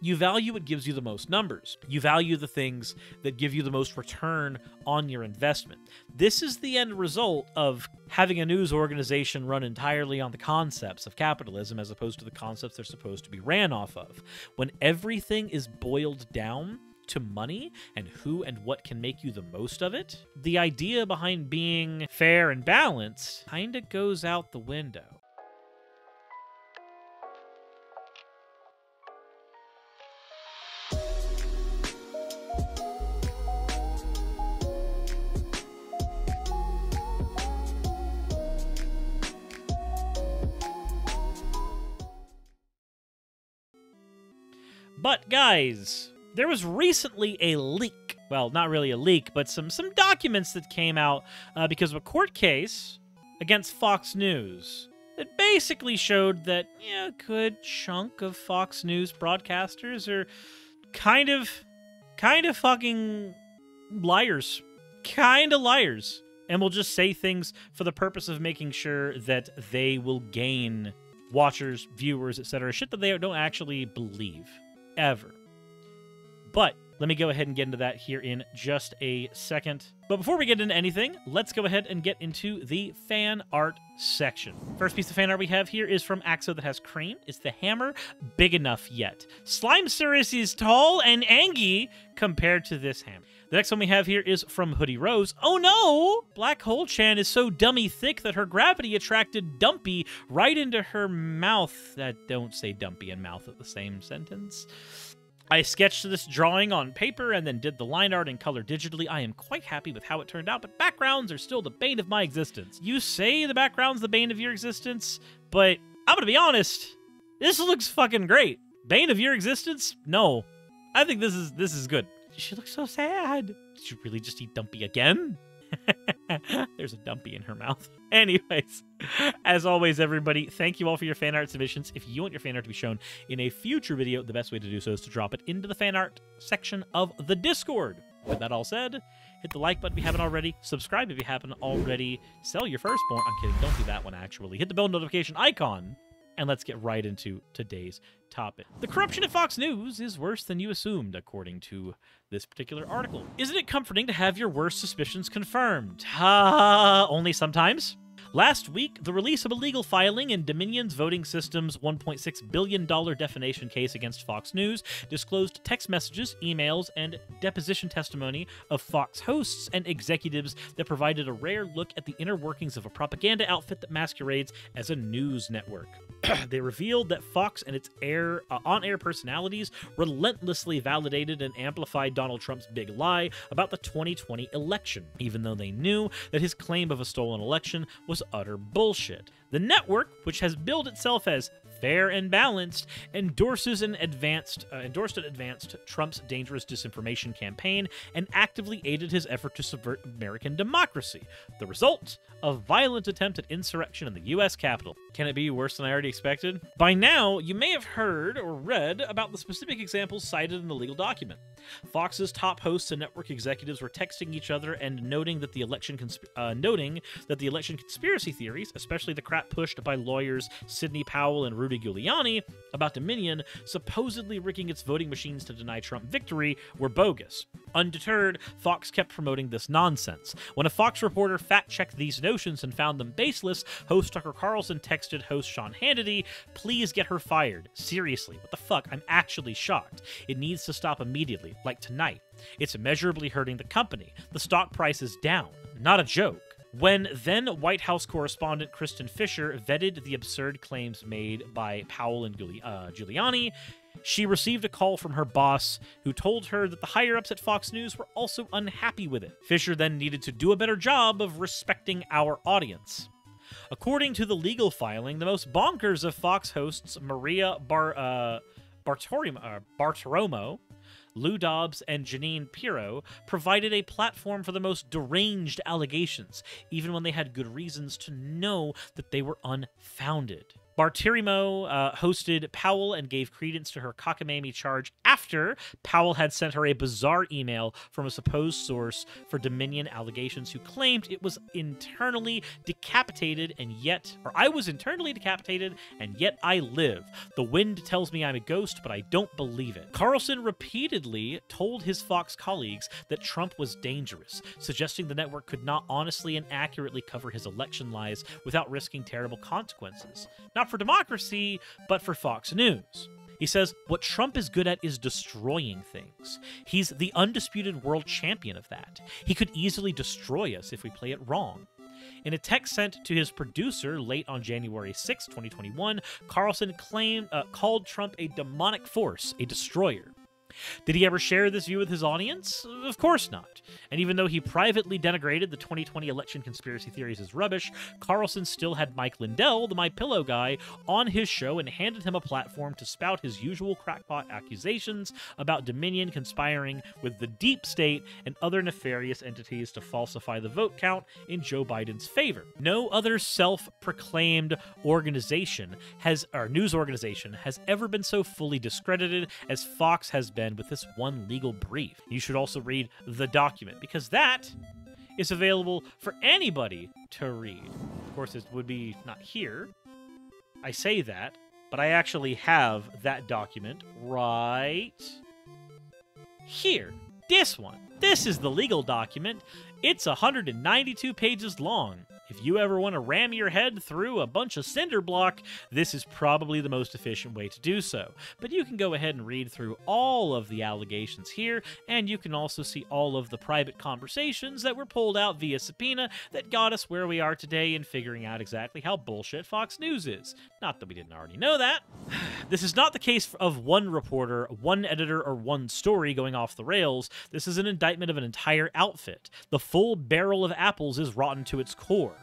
You value what gives you the most numbers. You value the things that give you the most return on your investment. This is the end result of having a news organization run entirely on the concepts of capitalism as opposed to the concepts they're supposed to be ran off of. When everything is boiled down to money and who and what can make you the most of it, the idea behind being fair and balanced kinda goes out the window. But guys, there was recently a leak. Well, not really a leak, but some documents that came out because of a court case against Fox News. It basically showed that a good chunk of Fox News broadcasters are kind of fucking liars. Kind of liars. And will just say things for the purpose of making sure that they will gain watchers, viewers, etc. Shit that they don't actually believe. Ever. But let me go ahead and get into that here in just a second. But before we get into anything, let's go ahead and get into the fan art section. First piece of fan art we have here is from Axo that has cream. Is the hammer big enough yet? Slime Suris is tall and angy compared to this hammer. The next one we have here is from Hoodie Rose. Oh no! Black Hole Chan is so dummy thick that her gravity attracted Dumpy right into her mouth. Don't say Dumpy and mouth at the same sentence. I sketched this drawing on paper and then did the line art in color digitally. I am quite happy with how it turned out, but backgrounds are still the bane of my existence. You say the background's the bane of your existence, but I'm gonna be honest, this looks fucking great. Bane of your existence? No. I think this is good. She looks so sad. Did you really just eat Dumpy again? There's a Dumpy in her mouth. Anyways, as always, everybody, thank you all for your fan art submissions. If you want your fan art to be shown in a future video, the best way to do so is to drop it into the fan art section of the Discord. With that all said, hit the like button if you haven't already. Subscribe if you haven't already. Sell your firstborn. I'm kidding. Don't do that one, actually. Hit the bell notification icon. And let's get right into today's topic. The corruption at Fox News is worse than you assumed, according to this particular article. Isn't it comforting to have your worst suspicions confirmed? Only sometimes? Last week, the release of a legal filing in Dominion's voting system's $1.6 billion defamation case against Fox News disclosed text messages, emails, and deposition testimony of Fox hosts and executives that provided a rare look at the inner workings of a propaganda outfit that masquerades as a news network. They revealed that Fox and its on-air personalities relentlessly validated and amplified Donald Trump's big lie about the 2020 election, even though they knew that his claim of a stolen election was utter bullshit. The network, which has billed itself as fair and balanced, endorsed in advanced Trump's dangerous disinformation campaign and actively aided his effort to subvert American democracy. The result? A violent attempt at insurrection in the U.S. Capitol. Can it be worse than I already expected? By now, you may have heard or read about the specific examples cited in the legal document. Fox's top hosts and network executives were texting each other and noting that the election conspiracy theories, especially the crap pushed by lawyers Sidney Powell and Rudy Giuliani about Dominion supposedly rigging its voting machines to deny Trump victory, were bogus. Undeterred, Fox kept promoting this nonsense. When a Fox reporter fact-checked these notions and found them baseless, host Tucker Carlson texted host Sean Hannity, "Please get her fired. Seriously, what the fuck? I'm actually shocked. It needs to stop immediately, like tonight. It's immeasurably hurting the company. The stock price is down. Not a joke." When then White House correspondent Kristen Fisher vetted the absurd claims made by Powell and Giuliani, she received a call from her boss who told her that the higher-ups at Fox News were also unhappy with it. Fisher then needed to do a better job of respecting our audience. According to the legal filing, the most bonkers of Fox hosts Maria Bartiromo, Lou Dobbs, and Janine Pirro provided a platform for the most deranged allegations, even when they had good reasons to know that they were unfounded. Bartiromo hosted Powell and gave credence to her cockamamie charge after Powell had sent her a bizarre email from a supposed source for Dominion allegations who claimed it was internally decapitated and yet, or I was internally decapitated and yet I live. The wind tells me I'm a ghost, but I don't believe it. Carlson repeatedly told his Fox colleagues that Trump was dangerous, suggesting the network could not honestly and accurately cover his election lies without risking terrible consequences. Not for democracy, but for Fox News. He says, what Trump is good at is destroying things. He's the undisputed world champion of that. He could easily destroy us if we play it wrong. In a text sent to his producer late on January 6, 2021, Carlson called Trump a demonic force, a destroyer. Did he ever share this view with his audience? Of course not. And even though he privately denigrated the 2020 election conspiracy theories as rubbish, Carlson still had Mike Lindell, the My Pillow guy, on his show and handed him a platform to spout his usual crackpot accusations about Dominion conspiring with the deep state and other nefarious entities to falsify the vote count in Joe Biden's favor. No other self-proclaimed organization news organization has ever been so fully discredited as Fox has been with this one legal brief. You should also read the document, because that is available for anybody to read. Of course, it would be not here. I say that, but I actually have that document right here. This one. This is the legal document. It's 192 pages long. If you ever want to ram your head through a bunch of cinder block, this is probably the most efficient way to do so. But you can go ahead and read through all of the allegations here, and you can also see all of the private conversations that were pulled out via subpoena that got us where we are today in figuring out exactly how bullshit Fox News is. Not that we didn't already know that. This is not the case of one reporter, one editor, or one story going off the rails. This is an indictment of an entire outfit. The full barrel of apples is rotten to its core.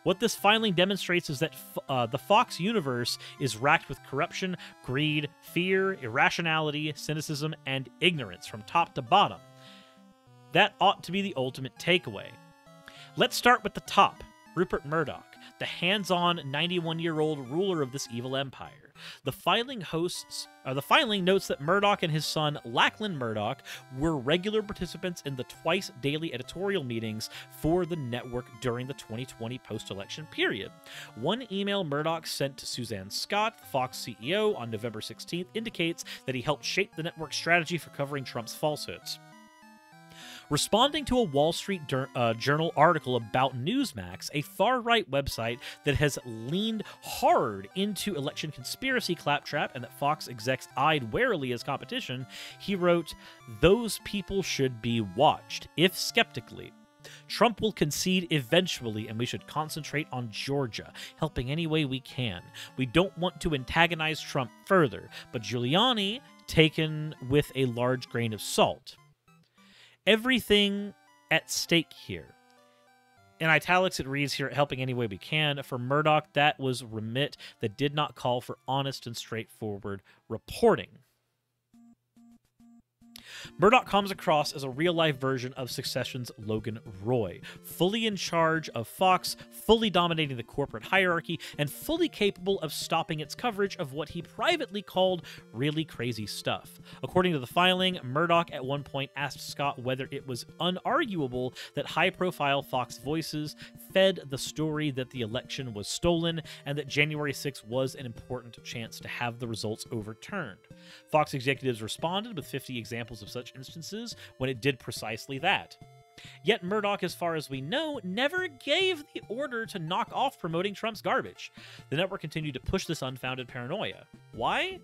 What this filing demonstrates is that the Fox universe is racked with corruption, greed, fear, irrationality, cynicism, and ignorance from top to bottom. That ought to be the ultimate takeaway. Let's start with the top, Rupert Murdoch, the hands-on 91-year-old ruler of this evil empire. The filing notes that Murdoch and his son, Lachlan Murdoch, were regular participants in the twice-daily editorial meetings for the network during the 2020 post-election period. One email Murdoch sent to Suzanne Scott, the Fox CEO, on November 16th indicates that he helped shape the network's strategy for covering Trump's falsehoods. Responding to a Wall Street Journal article about Newsmax, a far-right website that has leaned hard into election conspiracy claptrap and that Fox execs eyed warily as competition, he wrote, "Those people should be watched, if skeptically. Trump will concede eventually, and we should concentrate on Georgia, helping any way we can. We don't want to antagonize Trump further, but Giuliani taken with a large grain of salt. Everything at stake here." In italics, it reads here, "helping any way we can." For Murdoch, that was remit that did not call for honest and straightforward reporting. Murdoch comes across as a real-life version of Succession's Logan Roy, fully in charge of Fox, fully dominating the corporate hierarchy, and fully capable of stopping its coverage of what he privately called really crazy stuff. According to the filing, Murdoch at one point asked Scott whether it was unarguable that high-profile Fox voices fed the story that the election was stolen and that January 6th was an important chance to have the results overturned. Fox executives responded with 50 examples of such instances when it did precisely that. Yet Murdoch, as far as we know, never gave the order to knock off promoting Trump's garbage. The network continued to push this unfounded paranoia. Why?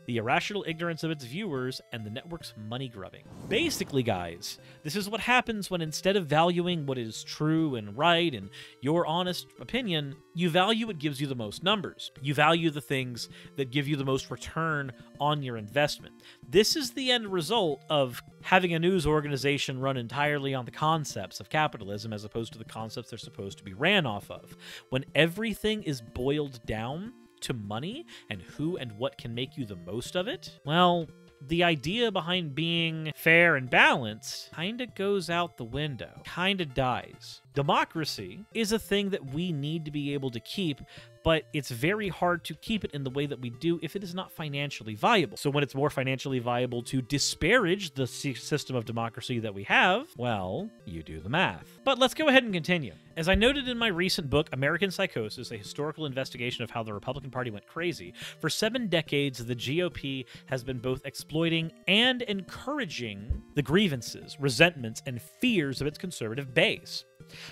The irrational ignorance of its viewers and the network's money grubbing. Basically, guys, this is what happens when instead of valuing what is true and right and your honest opinion, you value what gives you the most numbers. You value the things that give you the most return on your investment. This is the end result of having a news organization run entirely on the concepts of capitalism as opposed to the concepts they're supposed to be ran off of. When everything is boiled down to money and who and what can make you the most of it, well, the idea behind being fair and balanced kinda goes out the window, kinda dies. Democracy is a thing that we need to be able to keep, but it's very hard to keep it in the way that we do if it is not financially viable. So when it's more financially viable to disparage the system of democracy that we have, well, you do the math. But let's go ahead and continue. As I noted in my recent book, American Psychosis, a historical investigation of how the Republican Party went crazy, for 7 decades, the GOP has been both exploiting and encouraging the grievances, resentments, and fears of its conservative base.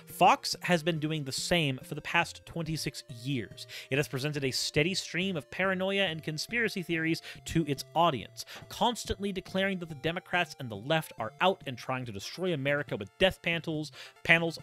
Fox has been doing the same for the past 26 years. It has presented a steady stream of paranoia and conspiracy theories to its audience, constantly declaring that the Democrats and the left are out and trying to destroy America with death panels,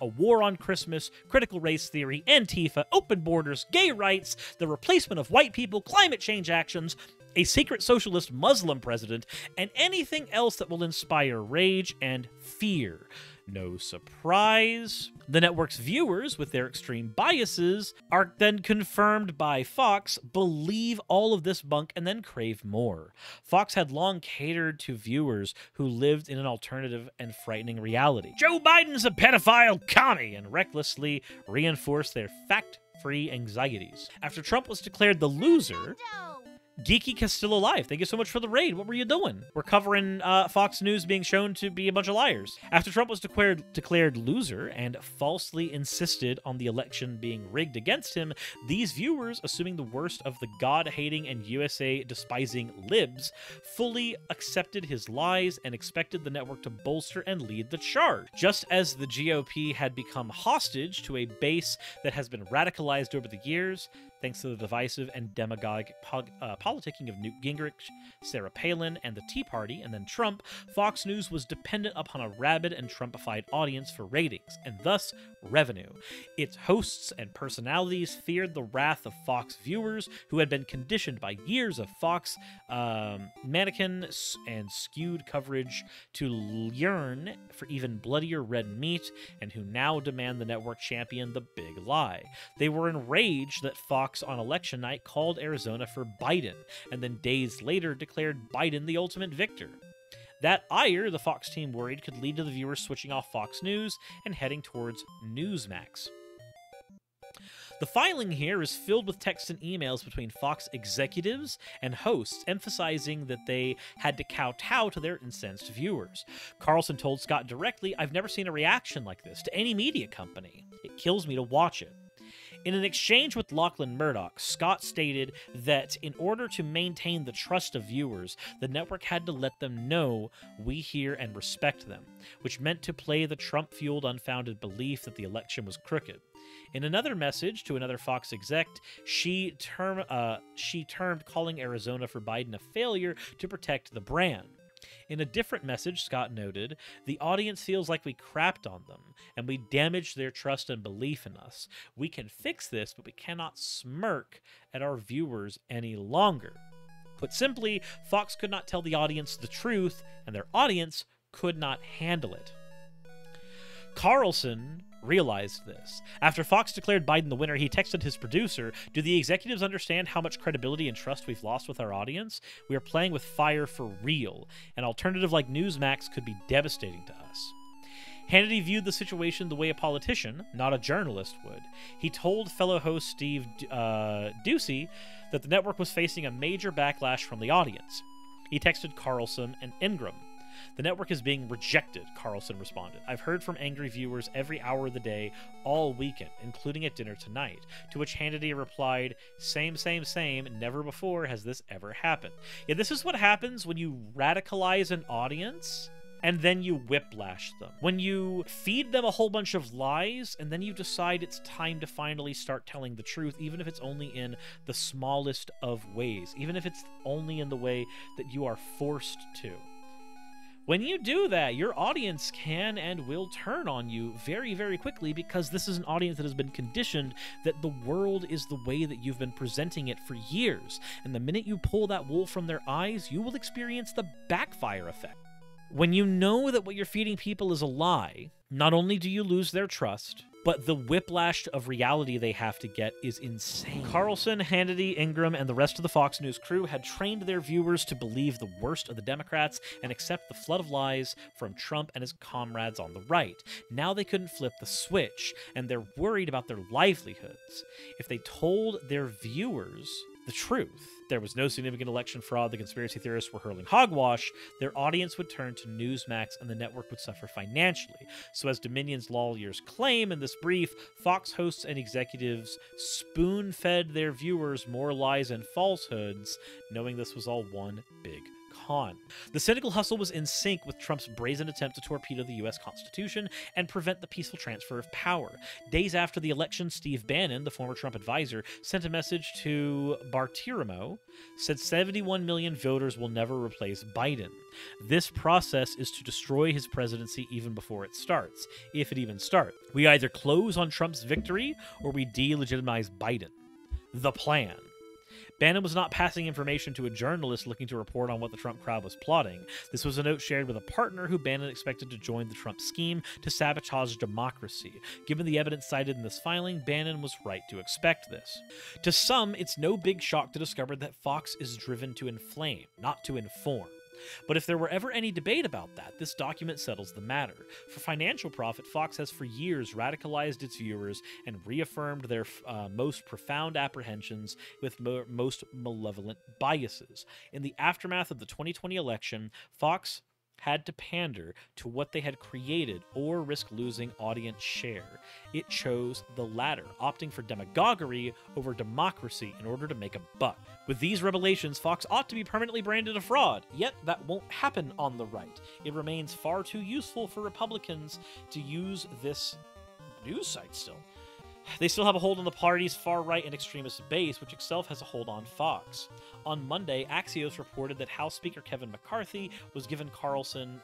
a war on Christmas, critical race theory, Antifa, open borders, gay rights, the replacement of white people, climate change actions, a secret socialist Muslim president, and anything else that will inspire rage and fear. No surprise, the network's viewers, with their extreme biases, are then confirmed by Fox, believe all of this bunk and then crave more. Fox had long catered to viewers who lived in an alternative and frightening reality. Joe Biden's a pedophile commie, and recklessly reinforced their fact-free anxieties. After Trump was declared the loser, Geeky is still alive. Thank you so much for the raid. What were you doing? We're covering Fox News being shown to be a bunch of liars. After Trump was declared loser and falsely insisted on the election being rigged against him, these viewers, assuming the worst of the God-hating and USA-despising libs, fully accepted his lies and expected the network to bolster and lead the charge. Just as the GOP had become hostage to a base that has been radicalized over the years, thanks to the divisive and demagogue politicking of Newt Gingrich, Sarah Palin, and the Tea Party, and then Trump, Fox News was dependent upon a rabid and Trumpified audience for ratings, and thus revenue. Its hosts and personalities feared the wrath of Fox viewers who had been conditioned by years of Fox mannequin and skewed coverage to yearn for even bloodier red meat, and who now demand the network champion the big lie. They were enraged that Fox on election night called Arizona for Biden, and then days later declared Biden the ultimate victor. That ire, the Fox team worried, could lead to the viewers switching off Fox News and heading towards Newsmax. The filing here is filled with texts and emails between Fox executives and hosts emphasizing that they had to kowtow to their incensed viewers. Carlson told Scott directly, "I've never seen a reaction like this to any media company. It kills me to watch it." In an exchange with Lachlan Murdoch, Scott stated that in order to maintain the trust of viewers, the network had to let them know we hear and respect them, which meant to play the Trump-fueled unfounded belief that the election was crooked. In another message to another Fox exec, she termed calling Arizona for Biden a failure to protect the brand. In a different message, Scott noted, "The audience feels like we crapped on them, and we damaged their trust and belief in us. We can fix this, but we cannot smirk at our viewers any longer." Put simply, Fox could not tell the audience the truth, and their audience could not handle it. Carlson realized this. After Fox declared Biden the winner, he texted his producer, "Do the executives understand how much credibility and trust we've lost with our audience? We are playing with fire for real. An alternative like Newsmax could be devastating to us." Hannity viewed the situation the way a politician, not a journalist, would. He told fellow host Steve Doocy that the network was facing a major backlash from the audience. He texted Carlson and Ingram. "The network is being rejected," Carlson responded. "I've heard from angry viewers every hour of the day, all weekend, including at dinner tonight." To which Hannity replied, "Same, same, same. Never before has this ever happened." Yeah, this is what happens when you radicalize an audience and then you whiplash them. When you feed them a whole bunch of lies and then you decide it's time to finally start telling the truth, even if it's only in the smallest of ways, even if it's only in the way that you are forced to. When you do that, your audience can and will turn on you very, very quickly, because this is an audience that has been conditioned that the world is the way that you've been presenting it for years. And the minute you pull that wool from their eyes, you will experience the backfire effect. When you know that what you're feeding people is a lie, not only do you lose their trust, but the whiplash of reality they have to get is insane. Carlson, Hannity, Ingram, and the rest of the Fox News crew had trained their viewers to believe the worst of the Democrats and accept the flood of lies from Trump and his comrades on the right. Now they couldn't flip the switch, and they're worried about their livelihoods. If they told their viewers the truth, there was no significant election fraud, the conspiracy theorists were hurling hogwash, their audience would turn to Newsmax and the network would suffer financially. So as Dominion's lawyers claim in this brief, Fox hosts and executives spoon-fed their viewers more lies and falsehoods, knowing this was all one big con. The cynical hustle was in sync with Trump's brazen attempt to torpedo the U.S. Constitution and prevent the peaceful transfer of power. Days after the election, Steve Bannon, the former Trump advisor, sent a message to Bartiromo, said 71 million voters will never replace Biden. This process is to destroy his presidency even before it starts, if it even starts. We either close on Trump's victory or we delegitimize Biden. The plan. Bannon was not passing information to a journalist looking to report on what the Trump crowd was plotting. This was a note shared with a partner who Bannon expected to join the Trump scheme to sabotage democracy. Given the evidence cited in this filing, Bannon was right to expect this. To some, it's no big shock to discover that Fox is driven to inflame, not to inform. But if there were ever any debate about that, this document settles the matter. For financial profit, Fox has for years radicalized its viewers and reaffirmed their most profound apprehensions with most malevolent biases. In the aftermath of the 2020 election, Fox had to pander to what they had created or risk losing audience share. It chose the latter, opting for demagoguery over democracy in order to make a buck. With these revelations, Fox ought to be permanently branded a fraud, yet that won't happen on the right. It remains far too useful for Republicans to use this news site still. They still have a hold on the party's far-right and extremist base, which itself has a hold on Fox. On Monday, Axios reported that House Speaker Kevin McCarthy was given Carlson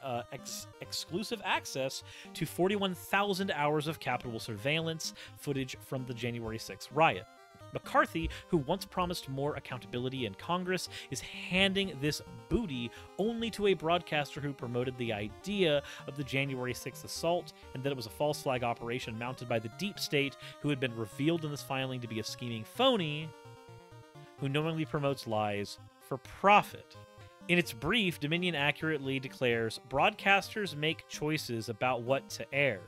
exclusive access to 41,000 hours of Capitol surveillance footage from the January 6th riot. McCarthy, who once promised more accountability in Congress, is handing this booty only to a broadcaster who promoted the idea of the January 6th assault and that it was a false flag operation mounted by the deep state, who had been revealed in this filing to be a scheming phony who knowingly promotes lies for profit. In its brief, Dominion accurately declares, broadcasters make choices about what to air.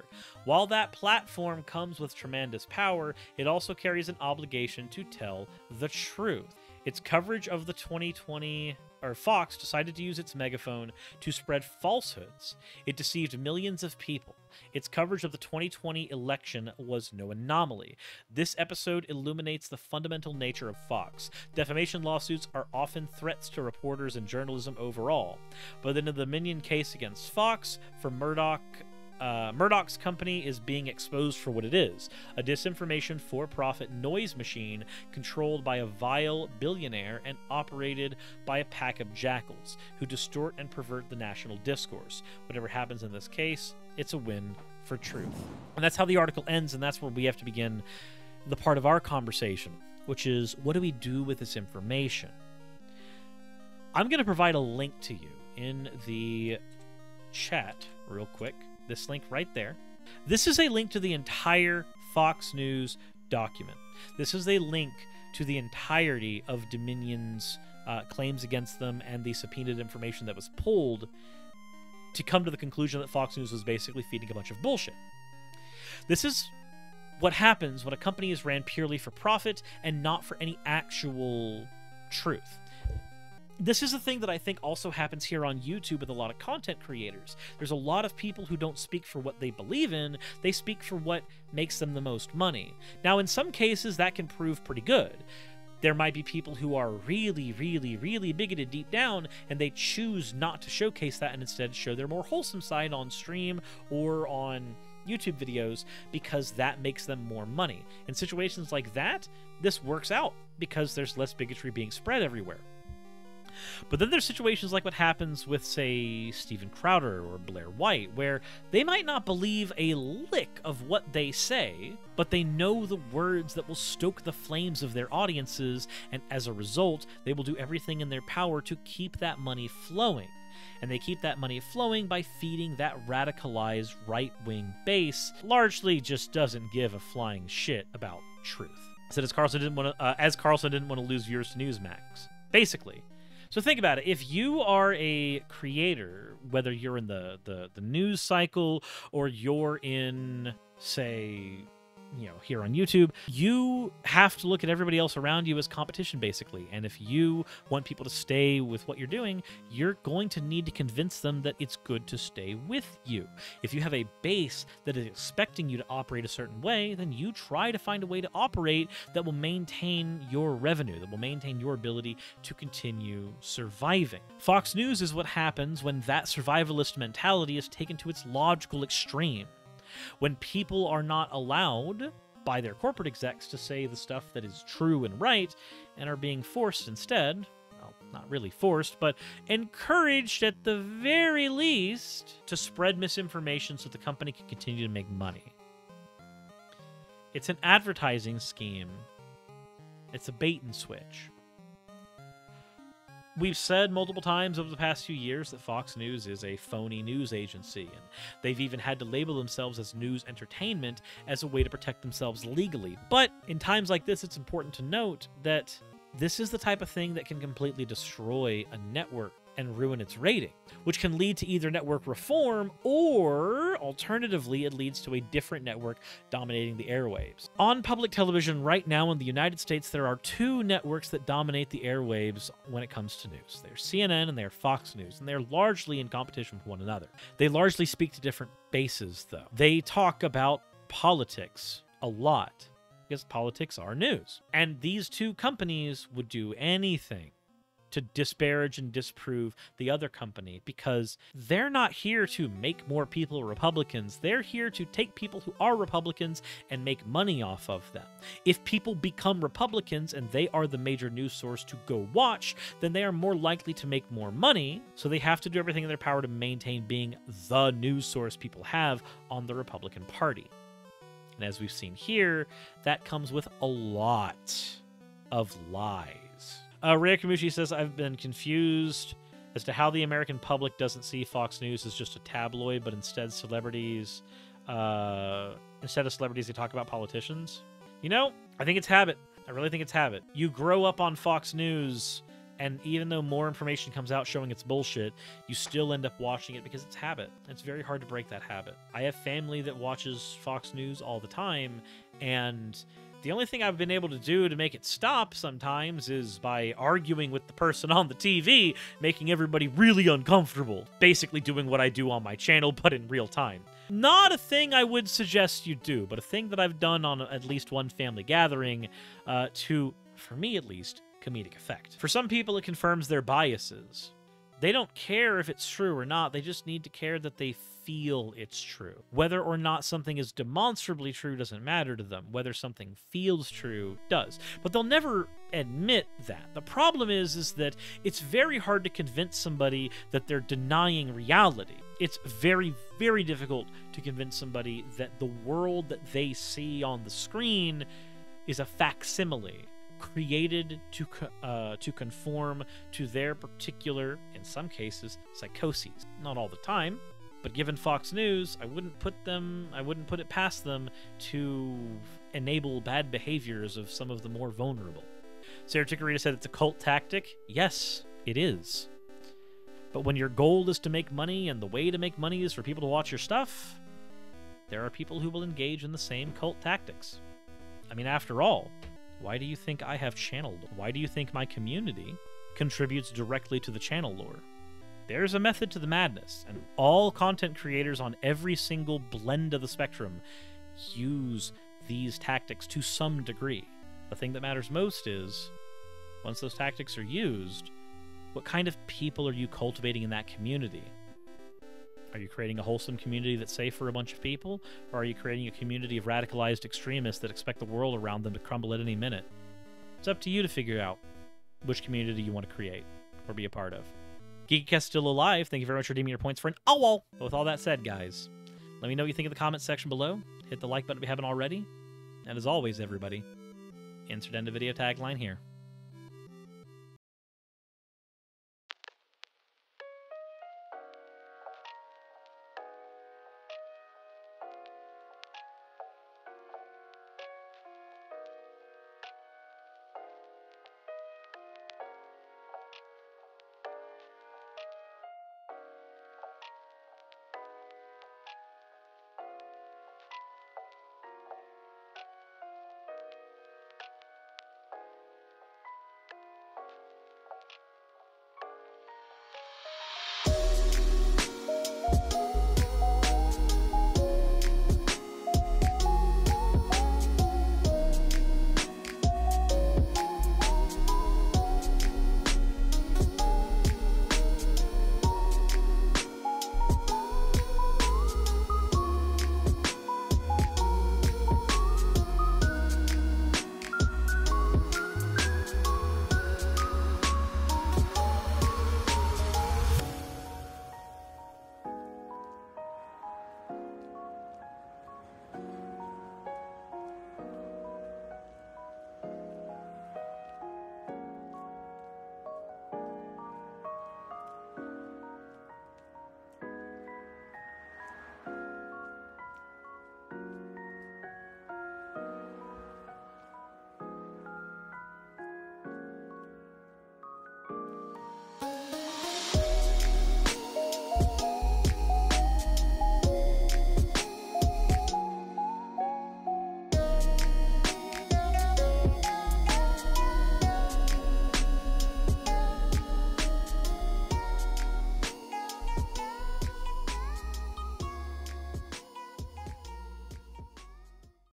While that platform comes with tremendous power, it also carries an obligation to tell the truth. Its coverage of the 2020 Fox decided to use its megaphone to spread falsehoods. It deceived millions of people. Its coverage of the 2020 election was no anomaly. This episode illuminates the fundamental nature of Fox. Defamation lawsuits are often threats to reporters and journalism overall. But in the Dominion case against Fox, for Murdoch's company is being exposed for what it is, a disinformation for-profit noise machine controlled by a vile billionaire and operated by a pack of jackals who distort and pervert the national discourse. Whatever happens in this case, it's a win for truth. And that's how the article ends, and that's where we have to begin the part of our conversation, which is, what do we do with this information? I'm going to provide a link to you in the chat real quick. This link right there. This is a link to the entire Fox News document. This is a link to the entirety of Dominion's claims against them and the subpoenaed information that was pulled to come to the conclusion that Fox News was basically feeding a bunch of bullshit. This is what happens when a company is ran purely for profit and not for any actual truth. This is a thing that I think also happens here on YouTube with a lot of content creators. There's a lot of people who don't speak for what they believe in, they speak for what makes them the most money. Now, in some cases, that can prove pretty good. There might be people who are really, really, really bigoted deep down, and they choose not to showcase that and instead show their more wholesome side on stream or on YouTube videos because that makes them more money. In situations like that, this works out because there's less bigotry being spread everywhere. But then there's situations like what happens with, say, Steven Crowder or Blair White, where they might not believe a lick of what they say, but they know the words that will stoke the flames of their audiences, and as a result, they will do everything in their power to keep that money flowing. And they keep that money flowing by feeding that radicalized right-wing base, largely just doesn't give a flying shit about truth. Said as Carlson didn't want to lose viewers to Newsmax. Basically. So think about it. If you are a creator, whether you're in the news cycle or you're in, say, here on YouTube, you have to look at everybody else around you as competition, basically. And if you want people to stay with what you're doing, you're going to need to convince them that it's good to stay with you. If you have a base that is expecting you to operate a certain way, then you try to find a way to operate that will maintain your revenue, that will maintain your ability to continue surviving. Fox News is what happens when that survivalist mentality is taken to its logical extreme. When people are not allowed by their corporate execs to say the stuff that is true and right, and are being forced instead, well, not really forced, but encouraged at the very least to spread misinformation so the company can continue to make money. It's an advertising scheme. It's a bait and switch. We've said multiple times over the past few years that Fox News is a phony news agency, and they've even had to label themselves as news entertainment as a way to protect themselves legally. But in times like this, it's important to note that this is the type of thing that can completely destroy a network and ruin its rating, which can lead to either network reform or, alternatively, it leads to a different network dominating the airwaves. On public television right now in the United States, there are two networks that dominate the airwaves when it comes to news. They're CNN and they're Fox News, and they're largely in competition with one another. They largely speak to different bases, though. They talk about politics a lot, because politics are news. And these two companies would do anything to disparage and disprove the other company, because they're not here to make more people Republicans. They're here to take people who are Republicans and make money off of them. If people become Republicans and they are the major news source to go watch, then they are more likely to make more money, so they have to do everything in their power to maintain being the news source people have on the Republican Party. And as we've seen here, that comes with a lot of lies. Rhea Kamushi says, I've been confused as to how the American public doesn't see Fox News as just a tabloid, but instead of celebrities, they talk about politicians. I think it's habit. I really think it's habit. You grow up on Fox News, and even though more information comes out showing it's bullshit, you still end up watching it because it's habit. It's very hard to break that habit. I have family that watches Fox News all the time, and the only thing I've been able to do to make it stop sometimes is by arguing with the person on the TV, making everybody really uncomfortable. Basically doing what I do on my channel, but in real time. Not a thing I would suggest you do, but a thing that I've done on at least one family gathering to, for me at least, comedic effect. For some people, it confirms their biases. They don't care if it's true or not, they just need to care that they feel it's true. Whether or not something is demonstrably true doesn't matter to them. Whether something feels true does. But they'll never admit that. The problem is that it's very hard to convince somebody that they're denying reality. It's very, very difficult to convince somebody that the world that they see on the screen is a facsimile created to conform to their particular, in some cases, psychoses. Not all the time, but given Fox News, I wouldn't put it past them to enable bad behaviors of some of the more vulnerable. Sarah Chikorita said it's a cult tactic. Yes, it is. But when your goal is to make money and the way to make money is for people to watch your stuff, there are people who will engage in the same cult tactics. I mean, after all, why do you think I have channel lore? Why do you think my community contributes directly to the channel lore? There's a method to the madness, and all content creators on every single blend of the spectrum use these tactics to some degree. The thing that matters most is, once those tactics are used, what kind of people are you cultivating in that community? Are you creating a wholesome community that's safe for a bunch of people? Or are you creating a community of radicalized extremists that expect the world around them to crumble at any minute? It's up to you to figure out which community you want to create or be a part of. GeekyCast still alive. Thank you very much for redeeming your points for an owl. But with all that said, guys, let me know what you think in the comments section below. Hit the like button if you haven't already. And as always, everybody, insert end of video tagline here.